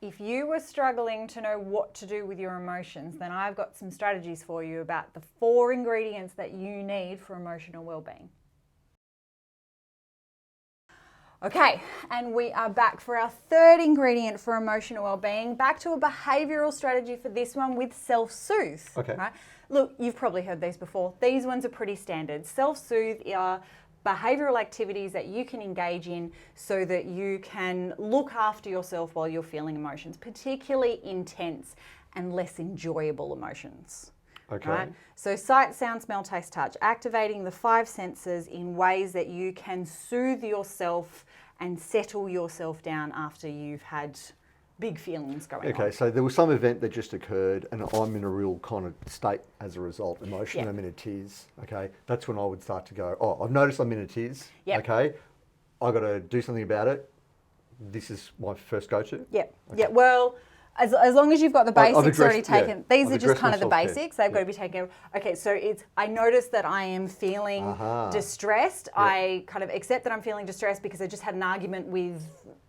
if you were struggling to know what to do with your emotions, then I've got some strategies for you about the 4 ingredients that you need for emotional well-being. Okay, and we are back for our 3rd ingredient for emotional well-being. Back to a behavioural strategy for this one with Self-Soothe. Okay. Right? Look, you've probably heard these before. These ones are pretty standard. Self-Soothe are behavioural activities that you can engage in so that you can look after yourself while you're feeling emotions, particularly intense and less enjoyable emotions. Okay. Right? So sight, sound, smell, taste, touch, activating the 5 senses in ways that you can soothe yourself and settle yourself down after you've had big feelings going on. Okay, so there was some event that just occurred and I'm in a real kind of state as a result, emotion, Yep. I'm in a tears, okay? That's when I would start to go, oh, I've noticed I'm in a tears, Yep. okay? I've got to do something about it. This is my first go-to. Yep. Okay. Yeah. Well, as long as you've got the basics already taken, these I've are just addressed kind of the my self-care. basics. They've got to be taken care of. Okay, so it's, I notice that I am feeling distressed. I kind of accept that I'm feeling distressed because I just had an argument with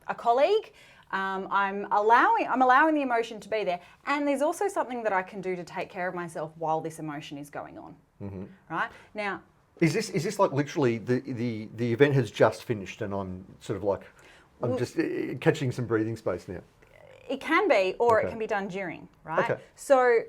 a colleague. I'm allowing the emotion to be there. And there's also something that I can do to take care of myself while this emotion is going on. Right? Now, Is this like literally the event has just finished and I'm sort of like, I'm just catching some breathing space now? it can be, or Okay. it can be done during, right? Okay. So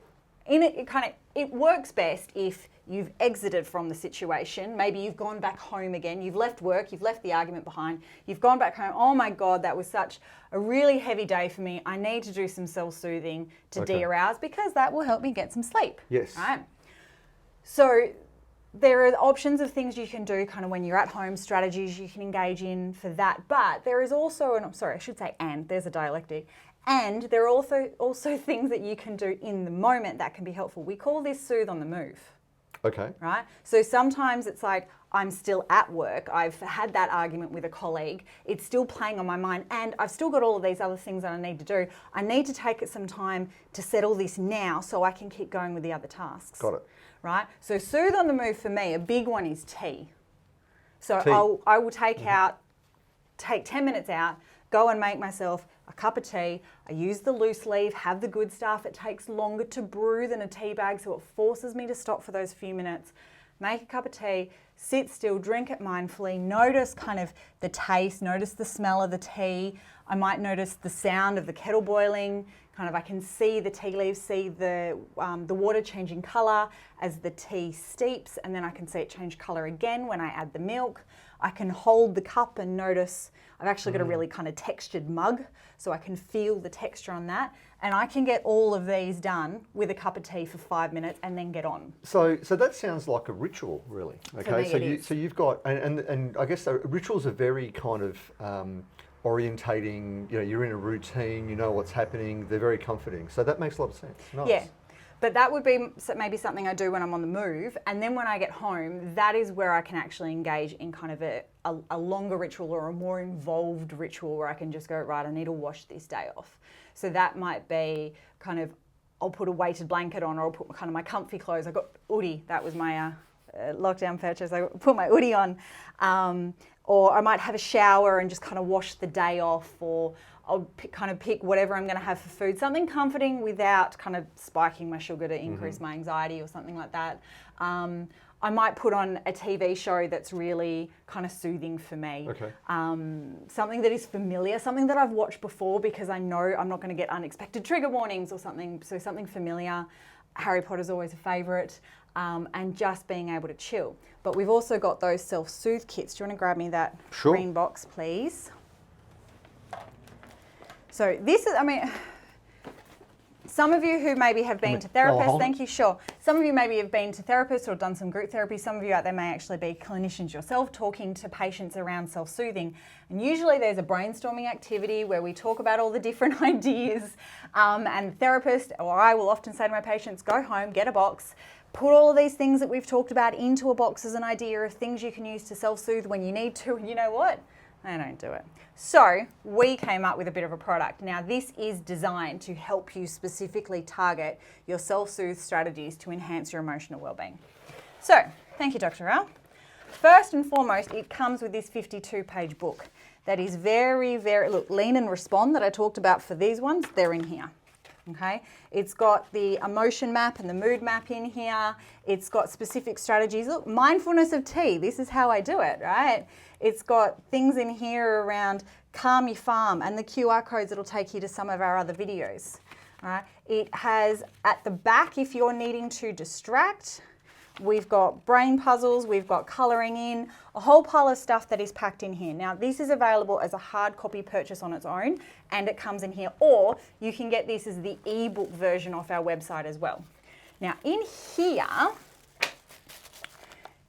it works best if you've exited from the situation. Maybe you've gone back home again. You've left work. You've left the argument behind. You've gone back home. Oh my God, that was such a really heavy day for me. I need to do some self-soothing to de-arouse because that will help me get some sleep. Yes. Right? So there are options of things you can do kind of when you're at home, strategies you can engage in for that. But there is also, there's a dialectic. And there are also things that you can do in the moment that can be helpful. We call this soothe on the move. Okay. Right? So sometimes it's like I'm still at work. I've had that argument with a colleague. It's still playing on my mind and I've still got all of these other things that I need to do. I need to take some time to settle this now so I can keep going with the other tasks. Got it. Right? So soothe on the move for me, a big one is tea. So Tea. I will take 10 minutes out, go and make myself a cup of tea. I use the loose leaf, have the good stuff. It takes longer to brew than a tea bag, so it forces me to stop for those few minutes. Make a cup of tea, sit still, drink it mindfully, notice kind of the taste, notice the smell of the tea. I might notice the sound of the kettle boiling. Kind of I can see the tea leaves, see the water changing colour as the tea steeps, and then I can see it change colour again when I add the milk. I can hold the cup and notice, I've actually got a really kind of textured mug, so I can feel the texture on that. And I can get all of these done with a cup of tea for 5 minutes and then get on. So that sounds like a ritual, really. Okay, me it is. so you've got, and I guess rituals are very kind of orientating. You know, you're in a routine. You know what's happening. They're very comforting. So that makes a lot of sense. Nice. Yeah. But that would be maybe something I do when I'm on the move. And then when I get home, that is where I can actually engage in kind of a longer ritual or a more involved ritual where I can just go, right, I need to wash this day off. So that might be kind of, I'll put a weighted blanket on or I'll put kind of my comfy clothes. I got Oodie, that was my lockdown purchase. I put my Oodie on. Or I might have a shower and just kind of wash the day off, or I'll pick whatever I'm going to have for food, something comforting without kind of spiking my sugar to increase my anxiety or something like that. I might put on a TV show that's really kind of soothing for me. Okay. Something that is familiar, something that I've watched before because I know I'm not going to get unexpected trigger warnings or something. So something familiar. Harry Potter's always a favourite. And just being able to chill. But we've also got those self-soothe kits. Do you want to grab me that green box, please? So this is, some of you who maybe have been to therapists, thank you, sure. Some of you maybe have been to therapists or done some group therapy. Some of you out there may actually be clinicians yourself talking to patients around self-soothing. And usually there's a brainstorming activity where we talk about all the different ideas. And the therapist, or I will often say to my patients, go home, get a box, put all of these things that we've talked about into a box as an idea of things you can use to self-soothe when you need to, and you know what? I don't do it. So we came up with a bit of a product. Now this is designed to help you specifically target your self-soothe strategies to enhance your emotional well-being. So, thank you, Dr. Rao. First and foremost, it comes with this 52-page book that is very, very, look, lean and respond that I talked about for these ones, they're in here. Okay, it's got the emotion map and the mood map in here. It's got specific strategies. Look, mindfulness of tea. This is how I do it, right? It's got things in here around calm your farm and the QR codes that'll take you to some of our other videos. All right. It has at the back, if you're needing to distract, we've got brain puzzles, we've got colouring in, a whole pile of stuff that is packed in here. Now, this is available as a hard copy purchase on its own, and it comes in here, or you can get this as the ebook version off our website as well. Now, in here,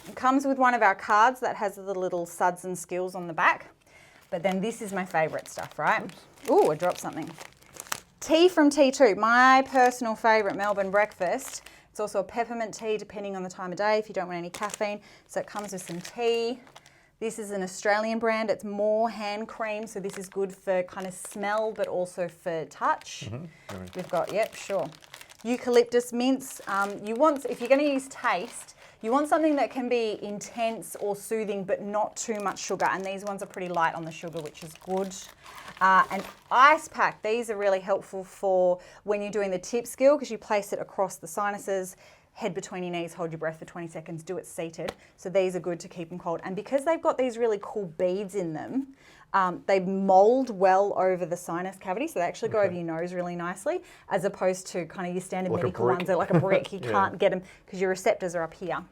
it comes with one of our cards that has the little suds and skills on the back, but then this is my favourite stuff, right? Ooh, I dropped something. Tea from T2, my personal favourite Melbourne breakfast. It's also a peppermint tea, depending on the time of day, if you don't want any caffeine. So it comes with some tea. This is an Australian brand. It's more hand cream, so this is good for kind of smell, but also for touch. We've got, yep, sure. Eucalyptus mints. If you're going to use taste, you want something that can be intense or soothing, but not too much sugar. And these ones are pretty light on the sugar, which is good. An ice pack. These are really helpful for when you're doing the tip skill, because you place it across the sinuses, head between your knees, hold your breath for 20 seconds, do it seated. So these are good to keep them cold. And because they've got these really cool beads in them, they mold well over the sinus cavity, so they actually go over your nose really nicely, as opposed to kind of your standard like medical ones. They're like a brick. You can't get them because your receptors are up here.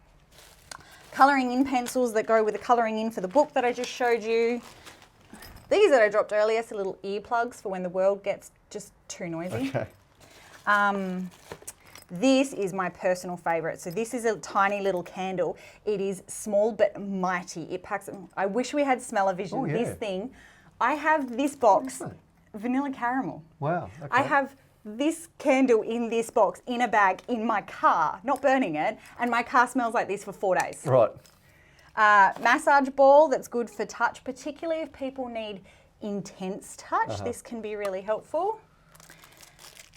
Colouring in pencils that go with the colouring in for the book that I just showed you. These that I dropped earlier, so little earplugs for when the world gets just too noisy. Okay. This is my personal favourite. So this is a tiny little candle. It is small but mighty. It packs, I wish we had smell-o-vision. Oh, yeah. This thing, I have this box, vanilla caramel. Wow. Okay. I have this candle in this box, in a bag, in my car, not burning it, and my car smells like this for 4 days. Right. Massage ball that's good for touch, particularly if people need intense touch. This can be really helpful.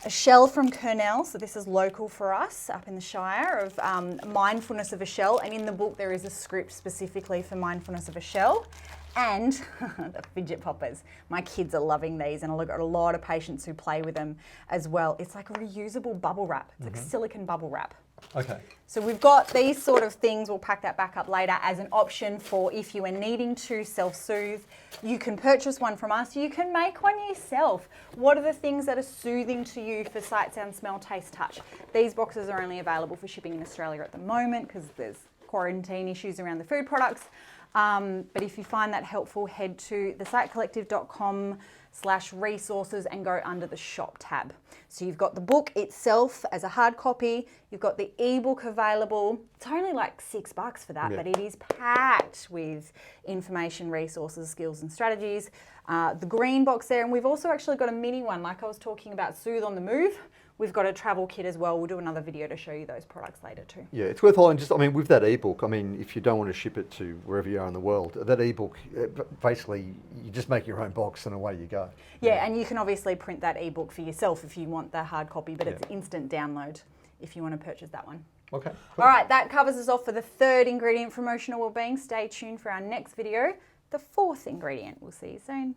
A shell from Kernel, so this is local for us up in the Shire, of mindfulness of a shell. And in the book there is a script specifically for mindfulness of a shell. And the fidget poppers. My kids are loving these, and I've got a lot of patients who play with them as well. It's like a reusable bubble wrap. It's like silicone bubble wrap. Okay. So we've got these sort of things. We'll pack that back up later as an option for if you are needing to self-soothe. You can purchase one from us. You can make one yourself. What are the things that are soothing to you for sight, sound, smell, taste, touch? These boxes are only available for shipping in Australia at the moment because there's quarantine issues around the food products. But if you find that helpful, head to thesitecollective.com/resources and go under the shop tab. So you've got the book itself as a hard copy, you've got the ebook available. It's only like $6 for that, but it is packed with information, resources, skills and strategies. The green box there, and we've also actually got a mini one, like I was talking about Soothe on the Move. We've got a travel kit as well. We'll do another video to show you those products later too. Yeah, it's worthwhile. And just, I mean, with that ebook, I mean, if you don't want to ship it to wherever you are in the world, that ebook, basically, you just make your own box and away you go. Yeah, and you can obviously print that ebook for yourself if you want the hard copy, but it's instant download if you want to purchase that one. Okay. Cool. All right, that covers us off for the third ingredient for emotional wellbeing. Stay tuned for our next video, the fourth ingredient. We'll see you soon.